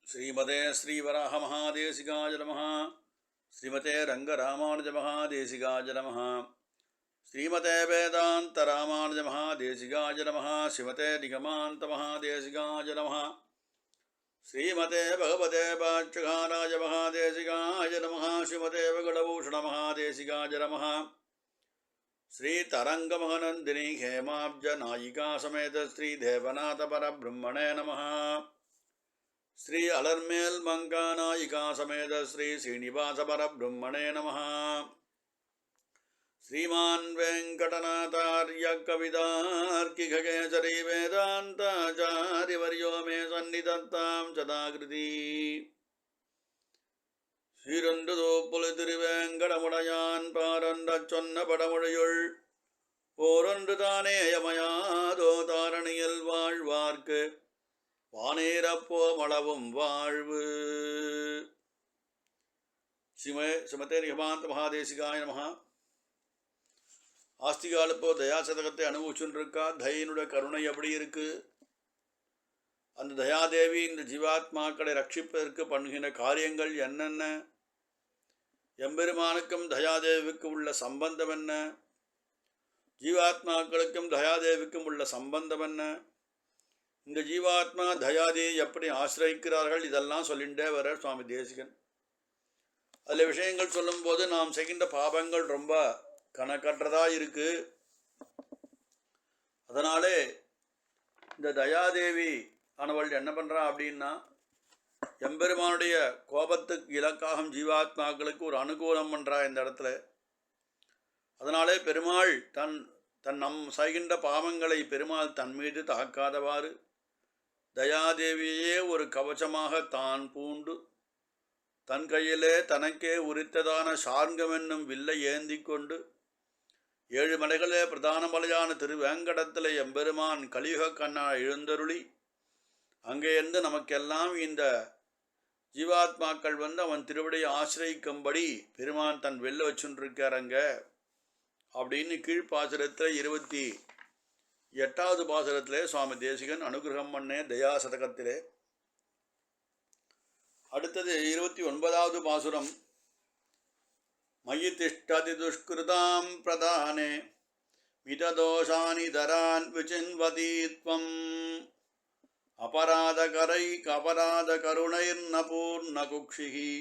ஸ்ரீமதே ஸ்ரீவராக மகாதேசிகாய நமः. ஸ்ரீமதே ரங்கராமானுஜ மகாதேசிகாய நமः. ஸ்ரீமதே வேதாந்த ராமானுஜ மகாதேசிகாய நமः. ஸ்ரீமதே நிகமாந்த மகாதேசிகாய நமः. ஸ்ரீமதே பகவதே பாட்சகாராய மகாதேசிகாய நமः. ஸ்ரீமதே வெங்கடபூஷண மகாதேசிகாய நமः. ஸ்ரீதரங்கமகநந்தினி ஹேமாப்ஜ நாயிகா சமேத ஸ்ரீ தேவநாத பரபிரம்மணே நமः. श्री अलर्मेल मंका नायिका समेत श्री श्रीनिवास परब्रह्मणे नमः. श्रीमान् वेंकटनाथार्य कवितार्किककेसरी वेदान्ताचार्यवर्यो मे सन्निधत्तां सदाकृति. श्रीरंडुदोपुल तिरुवेंकटमुडयान् पारंडச் சொன்ன படமொழியுள் ஓரொன்று தானேயமயாதோ தாரணியில் வாழ்வார்க்கு வானேரப்போ மளவும் வாழ்வு. ஸ்ரீமதே நிகமாந்த மகாதேசிகாய நமः. ஆஸ்திகாலப்போ தயாசதகத்தை அனுபவிச்சுட்டு இருக்கா. தயினுடைய கருணை எப்படி இருக்கு? அந்த தயாதேவி இந்த ஜீவாத்மாக்களை ரட்சிப்பதற்கு பண்ணுகின்ற காரியங்கள் என்னென்ன? எம்பெருமானுக்கும் தயாதேவிக்கும் உள்ள சம்பந்தம் என்ன? ஜீவாத்மாக்களுக்கும் தயாதேவிக்கும் உள்ள சம்பந்தம் என்ன? இந்த ஜீவாத்மா தயாதேவி எப்படி ஆசிரியிக்கிறார்கள்? இதெல்லாம் சொல்லிகிட்டே வர சுவாமி தேசிகன். அதில் விஷயங்கள் சொல்லும்போது நாம் செய்கின்ற பாபங்கள் ரொம்ப கணக்கற்றதாக இருக்கு. அதனாலே இந்த தயாதேவி ஆனவள் என்ன பண்ணுறா அப்படின்னா, எம்பெருமானுடைய கோபத்துக்கு இலக்காகும் ஜீவாத்மாக்களுக்கு ஒரு அனுகூலம் பண்ணுறா இந்த இடத்துல. அதனாலே பெருமாள் தன் நம் செய்கின்ற பாவங்களை பெருமாள் தன் மீது தாக்காதவாறு தயாதேவியே ஒரு கவச்சமாக தான் பூண்டு தன் கையிலே தனக்கே உரித்ததான சார்கம் என்னும் வில்லை ஏந்தி கொண்டு 7 மலைகளே பிரதான மலையான திருவேங்கடத்திலே எம்பெருமான் கலியுக கண்ணா எழுந்தருளி அங்கே இருந்து நமக்கெல்லாம் இந்த ஜீவாத்மாக்கள் அவன் திருவடியை ஆசிரியிக்கும்படி பெருமான் தன் வெல்ல வச்சுருக்காரங்க அப்படின்னு கீழ்ப்பாசுரத்தில் 28வது பாசுரத்திலே சுவாமி தேசிகன் அனுகிரகம் பண்ணே தயாசதகத்திலே. அடுத்தது 29வது பாசுரம். மயி திஷ்டதி துஷ்கிருதாம் பிரதானே மிததோஷானி தரான் விசின்வதீத்வம் அபராத கருணைர்ன பூர்ண குக்ஷிஹி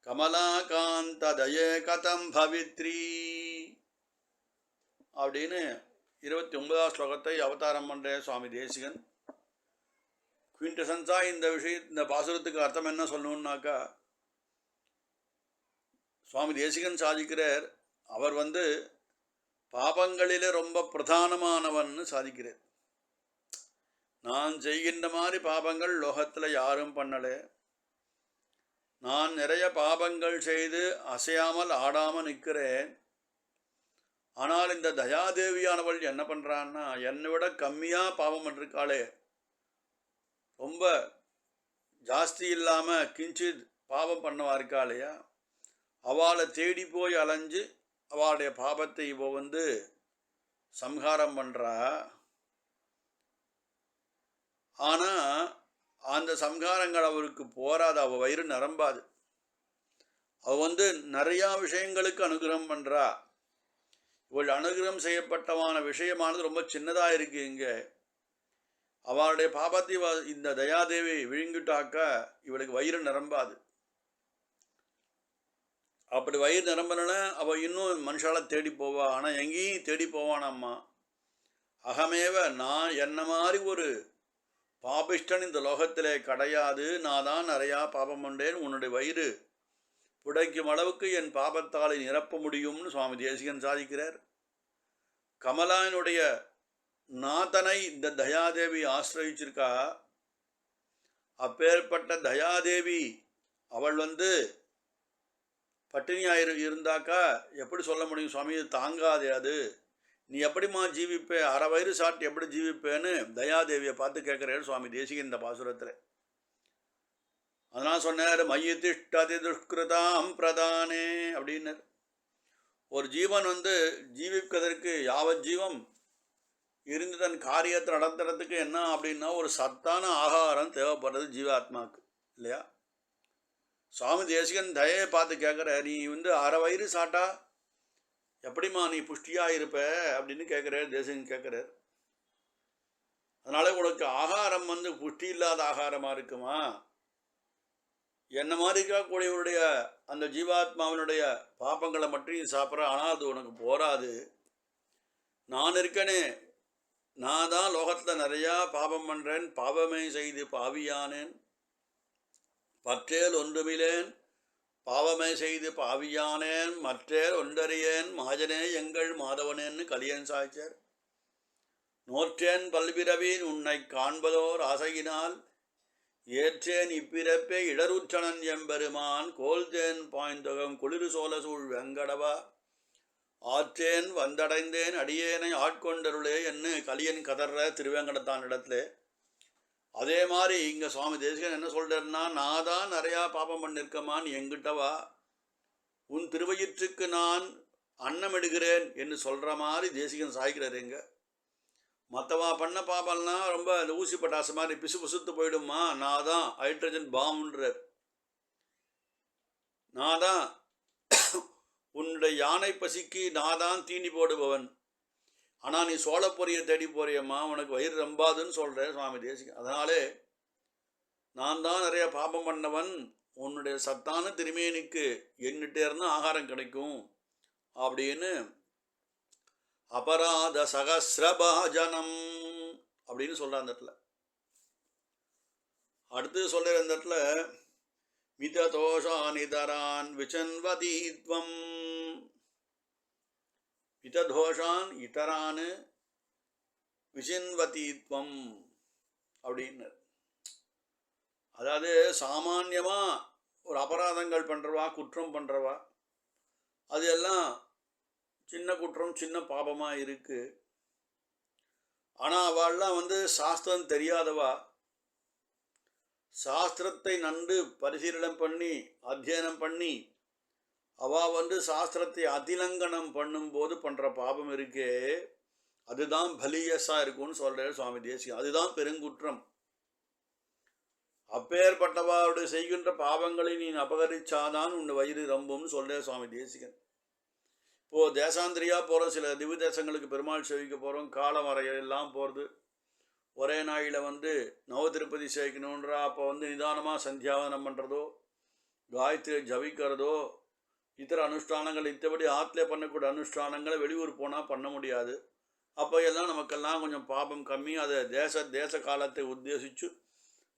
கமலாகாந்த தயே கதம் பவித்ரி அப்படின்னு 29வது ஸ்லோகத்தை அவதாரம் பண்ணுற சுவாமி தேசிகன். குவிண்டசன்ஸா இந்த பாசுரத்துக்கு அர்த்தம் என்ன சொல்லணுன்னாக்கா, சுவாமி தேசிகன் சாதிக்கிறார், அவர் பாபங்களிலே ரொம்ப பிரதானமானவன்னு சாதிக்கிறார். நான் செய்கின்ற மாதிரி பாபங்கள் லோகத்தில் யாரும் பண்ணலை. நான் நிறைய பாபங்கள் செய்து அசையாமல் ஆடாமல் நிற்கிறேன். ஆனால் இந்த தயாதேவியானவள் என்ன பண்ணுறான்னா, என்னை விட கம்மியாக பாவம் பண்ணிருக்காளே, ரொம்ப ஜாஸ்தி இல்லாமல் கிஞ்சித் பாவம் பண்ணவா இருக்காளையா, அவளை தேடி போய் அலைஞ்சு அவளுடைய பாபத்தை இவ சம்ஹாரம் பண்ணுறா. ஆனால் அந்த சம்ஹாரங்கள் அவருக்கு போராது, அவள் வயிறு நிரம்பாது. அவள் நிறையா விஷயங்களுக்கு அனுகிரகம் பண்ணுறா. இவள் அனுகிரகம் செய்யப்பட்டவான விஷயமானது ரொம்ப சின்னதாக இருக்குது. இங்கே அவளுடைய பாபத்தை இந்த தயாதேவி விழுங்கிட்டாக்கா இவளுக்கு வயிறு நிரம்பாது. அப்படி வயிறு நிரம்பலன்னா அவள் இன்னும் மனுஷால தேடி போவா. ஆனால் எங்கேயும் தேடி போவானாம்மா. அகமேவ நான் என்ன மாதிரி ஒரு பாபிஷ்டன் இந்த லோகத்திலே கிடையாது. நான் தான் நிறையா பாபம் பண்ணேன். உன்னுடைய வயிறு புடைக்கும் அளவுக்கு என் பாபத்தாலை நிரப்ப முடியும்னு சுவாமி தேசிகன் சாதிக்கிறார். கமலானுடைய நாதனை இந்த தயாதேவி ஆசிரியிச்சிருக்கா. அப்பேற்பட்ட தயாதேவி அவள் பட்டினியாக இருந்தாக்கா எப்படி சொல்ல முடியும் சுவாமி? தாங்காதே அது. நீ எப்படிமா ஜீவிப்பே? அரை வயிறு சாப்பிட்டு எப்படி ஜீவிப்பேன்னு தயாதேவியை பார்த்து கேட்குறாரு சுவாமி தேசிகன் இந்த பாசுரத்தில். அதனால் சொன்னார், மயி திஷ்டதி துஷ்கிருதாம் பிரதானே அப்படின்னர். ஒரு ஜீவன் ஜீவிப்பதற்கு யாவத் ஜீவம் இருந்து தன் காரியத்தை நடத்துறதுக்கு என்ன அப்படின்னா ஒரு சத்தான ஆகாரம் தேவைப்படுறது ஜீவாத்மாவுக்கு இல்லையா? சுவாமி தேசிகன் தயையை பார்த்து கேட்குற, நீ அரை வயிறு சாட்டா எப்படிம்மா நீ புஷ்டியாக இருப்ப அப்படின்னு கேட்குறார். தேசிகன் கேட்குறார். அதனால உனக்கு ஆகாரம் புஷ்டி இல்லாத ஆகாரமாக இருக்குமா? என்ன மாதிரி இருக்கக்கூடியவருடைய அந்த ஜீவாத்மாவினுடைய பாப்பங்களை மட்டும் நீ சாப்பிட்ற, ஆனால் அது உனக்கு போராது. நான் இருக்கனே, நான் தான் லோகத்தில் நிறையா பாபம் பண்ணுறேன், பாவமே செய்து பாவியானேன், பற்றேல் ஒன்றுமிலேன் பாவமே செய்து பாவியானேன், மற்றேல் ஒன்றறியேன் மாஜனே எங்கள் மாதவனேன்னு கலியன் சாய்ச்சார். நோற்றேன் பல்பிறவின் உன்னை காண்பதோர் ஆசையினால், ஏற்றேன் இப்பிறப்பே இடருற்றனன் எம்பெருமான், கோல்தேன் பாய்ந்தொகம் குளிர் சோழசூழ் வெங்கடவா, ஆற்றேன் வந்தடைந்தேன் அடியேனை ஆட்கொண்டருளே என்று கலியன் கதற திருவேங்கடத்தான் இடத்துல. அதே மாதிரி இங்கே சுவாமி தேசிகன் என்ன சொல்கிறாருன்னா, நான் தான் நிறையா பாப்பம் பண்ணிருக்கமா, நீ எங்கிட்டவா, உன் திருவயிற்றுக்கு நான் அன்னம் எடுக்கிறேன் என்று சொல்கிற மாதிரி தேசிகன் சாய்க்கிறார். எங்க மற்றவா பண்ண பாப்பம்னா ரொம்ப அந்த ஊசி பட்டாசு மாதிரி பிசு பிசுத்து போயிடுமா, நான் தான் ஹைட்ரஜன் பாம்புன்றார். நான் தான் உன்னுடைய யானை பசிக்கு நான் தான் தீனி போடுபவன், ஆனால் நீ சோழப்பொரியை தேடி போறியம்மா, உனக்கு வயிறு ரொம்பாதுன்னு சொல்கிற சுவாமி தேசிகன். அதனாலே நான் தான் நிறைய பாபம் பண்ணவன், உன்னுடைய சத்தான திருமேனிக்கு எங்கிட்டே இருந்தால் ஆகாரம் கிடைக்கும் அப்படின்னு அபராத சகசிரபாஜனம் அப்படின்னு சொல்கிறார் அந்த இடத்துல. அடுத்து சொல்கிற இந்த இடத்துல மிததோஷானிதரான் விசன்வதீத்வம், மிததோஷான் இதரான் விசின்வதீத்வம் அப்படின்னு. அதாவது சாமான்யமாக ஒரு அபராதங்கள் பண்ணுறவா, குற்றம் பண்ணுறவா, அது எல்லாம் சின்ன குற்றம் சின்ன பாபமாக இருக்குது. ஆனால் அவள்லாம் சாஸ்திரம் தெரியாதவா, சாஸ்திரத்தை நன்கு பரிசீலனம் பண்ணி அத்தியனம் பண்ணி அவள் சாஸ்திரத்தை அதிலங்கனம் பண்ணும்போது பண்ணுற பாபம் இருக்கே, அதுதான் பலியஸாக இருக்கும்னு சொல்கிறார் சுவாமி தேசிகன். அதுதான் பெருங்குற்றம். அப்பேற்பட்டவாருடைய செய்கின்ற பாவங்களை நீ அபகரிச்சாதான் உன் வயிறு ரொம்பும்னு சொல்கிறார் சுவாமி தேசிகன். இப்போது தேசாந்திரியாக போகிறோம், சில திவ்ய தேசங்களுக்கு பெருமாள் சேவிக்க போகிறோம், காலம் வரையெல்லாம் போகிறது. ஒரே நாயில் நவ திருப்பதி சேவிக்கணுன்றா, அப்போ நிதானமாக சந்தியாவனம் பண்ணுறதோ, காயத்ரி ஜபிக்கிறதோ, இதர அனுஷ்டானங்கள் இத்தபடி ஆற்றுல பண்ணக்கூடிய அனுஷ்டானங்களை வெளியூர் போனால் பண்ண முடியாது. அப்போ எல்லாம் நமக்கெல்லாம் கொஞ்சம் பாபம் கம்மி. அதை தேச காலத்தை உத்தேசித்து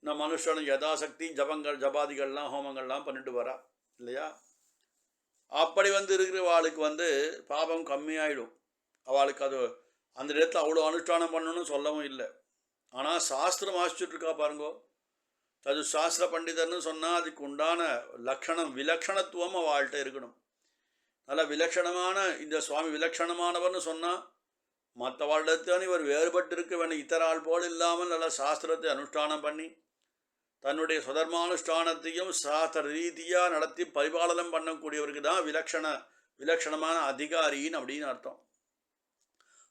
நம்ம அனுஷ்டானம் யதாசக்தி ஜபங்கள் ஜபாதிகள்லாம் ஹோமங்கள்லாம் பண்ணிட்டு வரா இல்லையா? அப்படி இருக்கிறவாளுக்கு பாபம் கம்மியாயிடும். அவளுக்கு அது அந்த இடத்துல அவ்வளோ அனுஷ்டானம் பண்ணணும்னு சொல்லவும் இல்லை. ஆனால் சாஸ்திரம் வாசிச்சுட்ருக்கா பாருங்கோ, அது சாஸ்திர பண்டிதர்னு சொன்னால் அதுக்கு உண்டான லக்ஷணம் விலக்ஷணத்துவம் அவள்கிட்ட இருக்கணும். நல்ல விலக்ஷணமான இந்த சுவாமி விலக்ஷணமானவர்னு சொன்னால் மற்றவாழ்தான் இவர் வேறுபட்டு இருக்க வேணும். இத்தரால் போல் இல்லாமல் நல்ல சாஸ்திரத்தை அனுஷ்டானம் பண்ணி தன்னுடைய சுதர்மானுஷ்டானத்தையும் சாஸ்திர ரீதியாக நடத்தி பரிபாலனம் பண்ணக்கூடியவருக்கு தான் விலக்ஷணமான அதிகாரின்னு அப்படின்னு அர்த்தம்.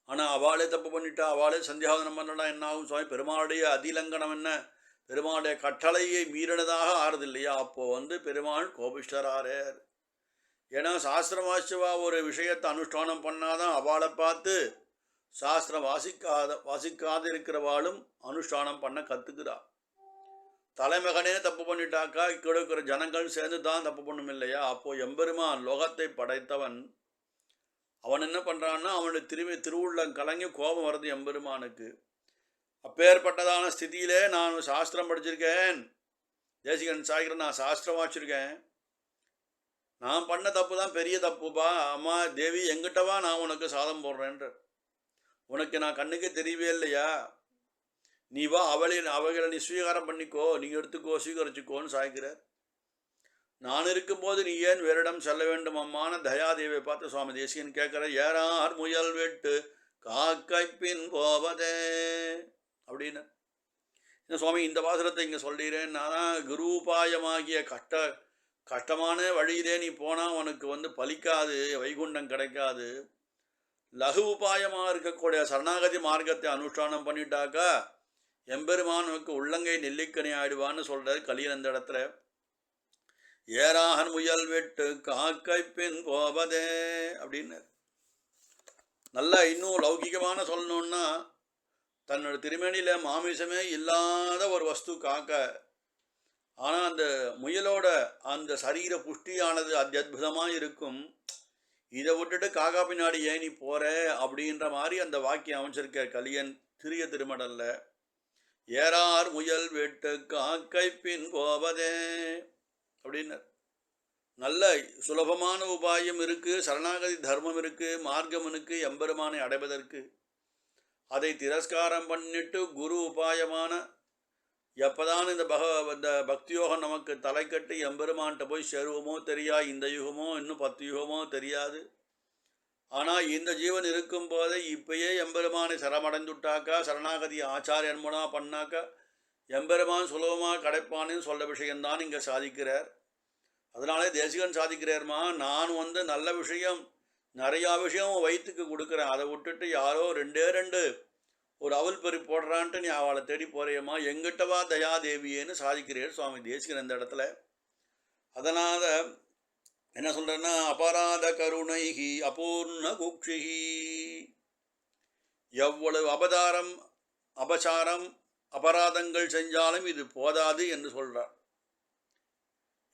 ஆனால் அவளே தப்பு பண்ணிட்டா, அவளே சந்தியாவதனம் பண்ணலாம், என்ன ஆகும் சுவாமி? பெருமாளுடைய அதிலங்கனம் என்ன, பெருமாளுடைய கட்டளையை மீறினதாக ஆறுது இல்லையா? அப்போது பெருமாள் கோபிஷ்டராரர். ஏன்னா சாஸ்திரம் வாசிச்சவா ஒரு விஷயத்தை அனுஷ்டானம் பண்ணாதான் அவளை பார்த்து சாஸ்திரம் வாசிக்காது இருக்கிறவாளும் அனுஷ்டானம் பண்ண கற்றுக்கிறா. தலைமகனே தப்பு பண்ணிட்டாக்கா இருக்கிற ஜனங்கள் சேர்ந்து தான் தப்பு பண்ணும் இல்லையா? அப்போது எம்பெருமான் லோகத்தை படைத்தவன், அவன் என்ன பண்ணுறான்னா அவனுடைய திருவுள்ளம் கலங்கி கோபம் வருது எம்பெருமானுக்கு. அப்பேற்பட்டதான ஸ்திதியிலே நான் சாஸ்திரம் படிச்சிருக்கேன், தேசிகன் சாய்கிறேன், நான் சாஸ்திரம் வாசிச்சிருக்கேன், நான் பண்ண தப்பு தான் பெரிய தப்புப்பா, அம்மா தேவி எங்கிட்டவா நான் உனக்கு சாதம் போடுறேன்ற, உனக்கு நான் கண்ணுக்கே தெரியவே இல்லையா, நீ வா அவைகளை நீ ஸ்வீகாரம் பண்ணிக்கோ, நீ எடுத்துக்கோ, ஸ்வீகரிச்சுக்கோன்னு சாய்க்கிறார். நான் இருக்கும்போது நீ ஏன் வேறிடம் செல்ல வேண்டும் அம்மான தயாதேவியை பார்த்து சுவாமி தேசிகன் கேட்குற, ஏறார் முயல் வெட்டு காக்கை பின் போவதே அப்படின்னு. சுவாமி இந்த பாசுரத்தை இங்கே சொல்கிறேன், நான் குருபாயமாகிய கஷ்டமான வழியிலே நீ போனால் உனக்கு பலிக்காது, வைகுண்டம் கிடைக்காது. லகு உபாயமாக இருக்கக்கூடிய சரணாகதி மார்க்கத்தை அனுஷ்டானம் பண்ணிட்டாக்கா எம்பெருமானுக்கு உள்ளங்கை நெல்லிக்கனி ஆயிடுவான்னு சொல்கிறார் கலியன் அந்த இடத்துல. ஏராகன் முயல் வெட்டு காக்கை பின் போவதே அப்படின்னு. நல்லா இன்னும் லௌகிகமான சொல்லணுன்னா, தன்னோட திருமேனியில் மாமிசமே இல்லாத ஒரு வஸ்து காக்க, ஆனால் அந்த முயலோட அந்த சரீர புஷ்டியானது அத்தியுதமாக இருக்கும். இதை விட்டுட்டு காக்கா பின்னாடி ஏன் நீ போகிற அப்படின்ற மாதிரி அந்த வாக்கியம் அமைச்சிருக்க கலியன் திரிய திருமடல்ல. ஏறார் முயல் வெட்டு காக்கை பின் போவதே அப்படின்னு. நல்ல சுலபமான உபாயம் இருக்குது, சரணாகதி தர்மம் இருக்குது, மார்க்கம் இருக்குது எம்பெருமானை அடைவதற்கு. அதை திரஸ்காரம் பண்ணிட்டு குரு உபாயமான எப்போதான் இந்த பக்தியோகம் நமக்கு தலை கட்டி எம்பெருமான்கிட்ட போய் சேருவோமோ தெரியா. இந்த யுகமோ இன்னும் 10 யுகமோ தெரியாது. ஆனால் இந்த ஜீவன் இருக்கும் போதே இப்பயே எம்பெருமானை சரணமடைந்துட்டாக்கா, சரணாகதி ஆச்சாரியன் மூலமாக பண்ணாக்கா எம்பெருமான் சுலபமாக கிடைப்பான்னு சொல்ல விஷயம்தான் இங்கே சாதிக்கிறார். அதனாலே தேசிகன் சாதிக்கிறார்மா, நான் நல்ல விஷயம் நிறையா விஷயம் வயிற்றுக்கு கொடுக்குறேன், அதை விட்டுட்டு யாரோ 2 ஒரு அவல் பெரி போடுறான்ட்டு நீ அவளை தேடி போறியம்மா, எங்கிட்டவா தயாதேவியேன்னு சாதிக்கிறார் சுவாமி தேசிகன் இந்த இடத்துல. அதனால் என்ன சொல்கிறேன்னா, அபராத கருணைகி அபூர்ண குக்ஷிகி, எவ்வளவு அபசாரம் அபராதங்கள் செஞ்சாலும் இது போதாது என்று சொல்கிறார்.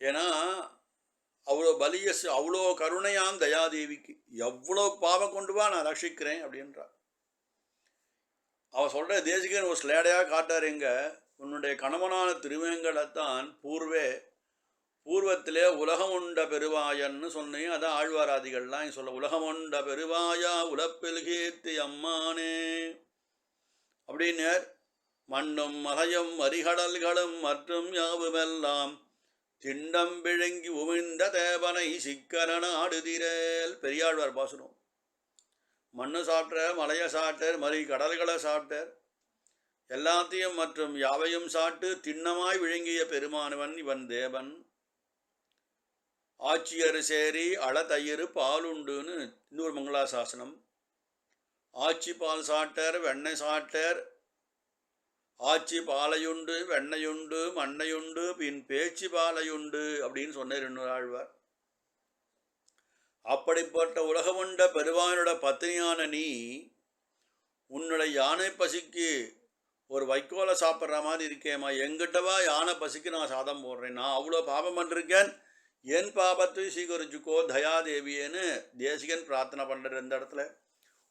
ஏன்னா அவ்வளோ அவ்வளோ கருணையான் தயாதேவிக்கு, எவ்வளோ பாவம் கொண்டு வா நான் ரட்சிக்கிறேன் அப்படின்றார். அவள் சொல்கிற தேசிகன் ஒரு ஸ்லேடையாக காட்டார். எங்க உன்னுடைய கணவனான திருவேங்கடத்தான் பூர்வத்திலே உலகம் உண்ட பெருவாயன்னு சொன்னேன். அதான் ஆழ்வாராதிகள்லாம் சொல்ல, உலகம் உண்ட பெருவாயா உலப்பில் கீர்த்தி அம்மானே அப்படின்னர். மண்ணும் மலையும் மறிகடல்களும் மற்றும் யாவுமெல்லாம் திண்டம் விழுங்கி உமிழ்ந்த தேவனை சிக்கரன ஆடுதிரேல். பெரியாழ்வார் பாசுரம். மண்ணு சாப்பிட்டார், மலையை சாப்பிட்டார், மறி கடல்களை சாப்பிட்டார், எல்லாத்தையும் மற்றும் யாவையும் சாப்பிட்டு திண்ணமாய் விழுங்கிய பெருமானவன் இவன் தேவன். ஆட்சியர் சேரி அளதயிறு பாலுண்டுன்னு இன்னொரு மங்களாசாசனம். ஆட்சி பால் சாப்பிட்டார், வெண்ணெய் சாப்பிட்டார், ஆட்சி பாலையுண்டு வெண்ணையுண்டு மண்ணையுண்டு பின் பேச்சு பாலையுண்டு அப்படின்னு சொன்னார் இன்னொரு ஆழ்வார். அப்படிப்பட்ட உலகமுண்ட பெருவானோட பத்தினியான நீ உன்னுடைய யானை பசிக்கு ஒரு வைக்கோலை சாப்பிட்ற மாதிரி இருக்கேம்மா, எங்கிட்டவா யானை பசிக்கு நான் சாதம் போடுறேன், நான் அவ்வளோ பாபம் பண்ணிருக்கேன், என் பாபத்தை சீகரிச்சுக்கோ தயாதேவியேன்னு தேசிகன் பிரார்த்தனை பண்ணுற இந்த இடத்துல.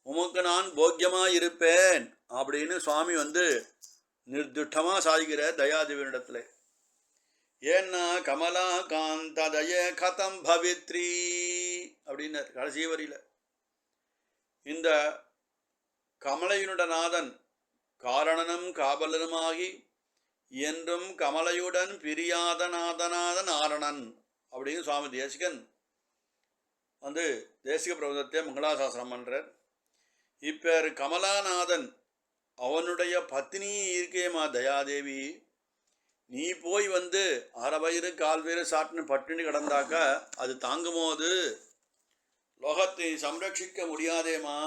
உமக்கு நான் போக்கியமாக இருப்பேன் அப்படின்னு சுவாமி நிர்திட்டமாக சாதிக்கிற தயாதேவியிடத்துல. ஏன்னா கமலா காந்ததய கதம் பவித்ரி அப்படின்னு கடைசி வரியில். இந்த கமலையினுட நாதன் காரணனும் காவலனுமாகி என்றும் கமலையுடன் பிரியாத நாதநாதன் ஆரணன் அப்படின்னு சுவாமி தேசிகன் தேசிக பிரபந்தத்தை மங்களாசாசனம் பண்ணுறார். இப்போ கமலாநாதன் அவனுடைய பத்னி இருக்கேம்மா தயாதேவி, நீ போய் அரை வயிறு கால் வயிறு சாப்பிட்டு பட்டினி கிடந்தாக்கா அது தாங்கும்போது லோகத்தை சம்ரட்சிக்க முடியாதேம்மா.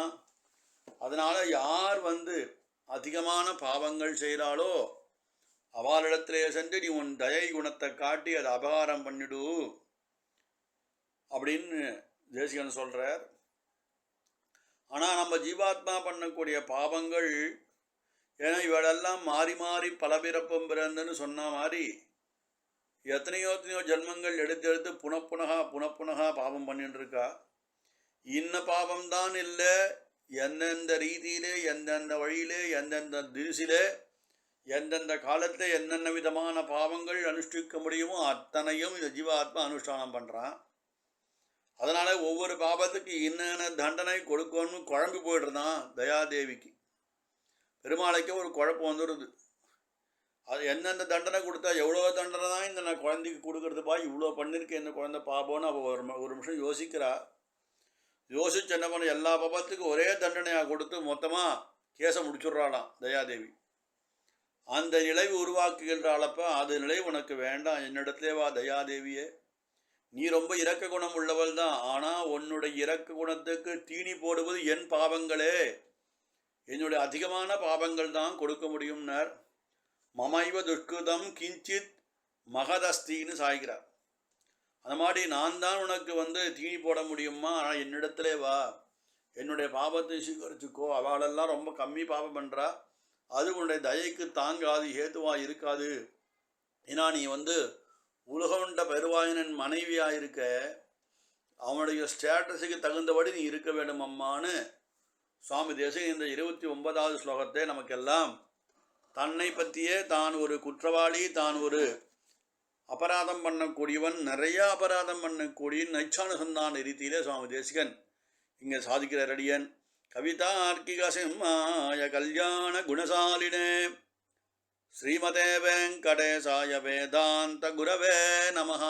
அதனால் யார் அதிகமான பாவங்கள் செய்கிறாளோ அவளிடத்திலே சென்று நீ உன் தயை குணத்தை காட்டி அதை அபகாரம் பண்ணிடு அப்படின்னு தேசிகன் சொல்கிறார். ஆனால் நம்ம ஜீவாத்மா பண்ணக்கூடிய பாவங்கள், ஏன்னா இவளெல்லாம் மாறி மாறி பல பிறப்பும் பிறந்துன்னு சொன்ன மாதிரி எத்தனையோ ஜென்மங்கள் எடுத்து புனப்புனகா பாவம் பண்ணிட்டு இருக்கா. இன்ன பாவம்தான் இல்லை, எந்தெந்த ரீதியிலே எந்தெந்த வழியிலே எந்தெந்த திரிசிலே எந்தெந்த காலத்தில் என்னென்ன விதமான பாவங்கள் அனுஷ்டிக்க முடியுமோ அத்தனையும் இந்த ஜீவாத்மா அனுஷ்டானம் பண்ணுறான். அதனால் ஒவ்வொரு பாவத்துக்கு என்னென்ன தண்டனை கொடுக்கணும்னு குழம்பு போய்டுறான் தயாதேவிக்கு. பெருமாளைக்கு ஒரு குழப்பம் வந்துடுது. அது எந்தெந்த தண்டனை கொடுத்தா எவ்வளோ தண்டனை தான் இந்த நான் குழந்தைக்கு கொடுக்குறதுப்பா, இவ்வளோ பண்ணியிருக்கேன் இந்த குழந்தை பாபோன்னு அவள் ஒரு நிமிஷம் யோசிக்கிறா. யோசிச்சு என்ன பண்ண, எல்லா பாபத்துக்கும் ஒரே தண்டனையாக கொடுத்து மொத்தமாக கேஸை முடிச்சுட்றாளாம் தயாதேவி. அந்த நிலை உருவாக்குகின்றாளப்ப அது நிலை உனக்கு வேண்டாம், என்னிடத்திலே வா தயாதேவியே, நீ ரொம்ப இரக்க குணம் உள்ளவள் தான், ஆனால் உன்னுடைய இரக்க குணத்துக்கு தீனி போடுவது என் பாவங்களே, என்னுடைய அதிகமான பாவங்கள் தான் கொடுக்க முடியும்னார். மமைவ துஷ்கிருதம் கிஞ்சித் மகதஸ்தின்னு சாய்கிறார். அந்த மாதிரி நான் தான் உனக்கு தீனி போட முடியுமா, ஆனால் என்னிடத்திலே வா, என்னுடைய பாபத்தை சீகரிச்சுக்கோ. அவளெல்லாம் ரொம்ப கம்மி பாபம் பண்ணுறா, அது உன்னுடைய தயைக்கு தாங்காது, ஹேத்துவாக இருக்காது. ஏன்னா நீ உலகண்ட பெருவாயனன் மனைவியாக இருக்க, அவனுடைய ஸ்டேட்டஸுக்கு தகுந்தபடி நீ இருக்க வேண்டும் அம்மான்னு சுவாமி தேசிகன் இந்த 29வது ஸ்லோகத்தை நமக்கெல்லாம் தன்னை பற்றியே, தான் ஒரு குற்றவாளி, தான் ஒரு அபராதம் பண்ணக்கூடியவன், நிறைய அபராதம் பண்ணக்கூடிய நைச்சானுசந்தான ரீதியிலே சுவாமி தேசிகன் இங்கே சாதிக்கிற அடியன். கவிதார்க்கிக சிம்மாய கல்யாண குணசாலினே ஸ்ரீமதே வெங்கடேசாய வேதாந்த குரவே நமஹ.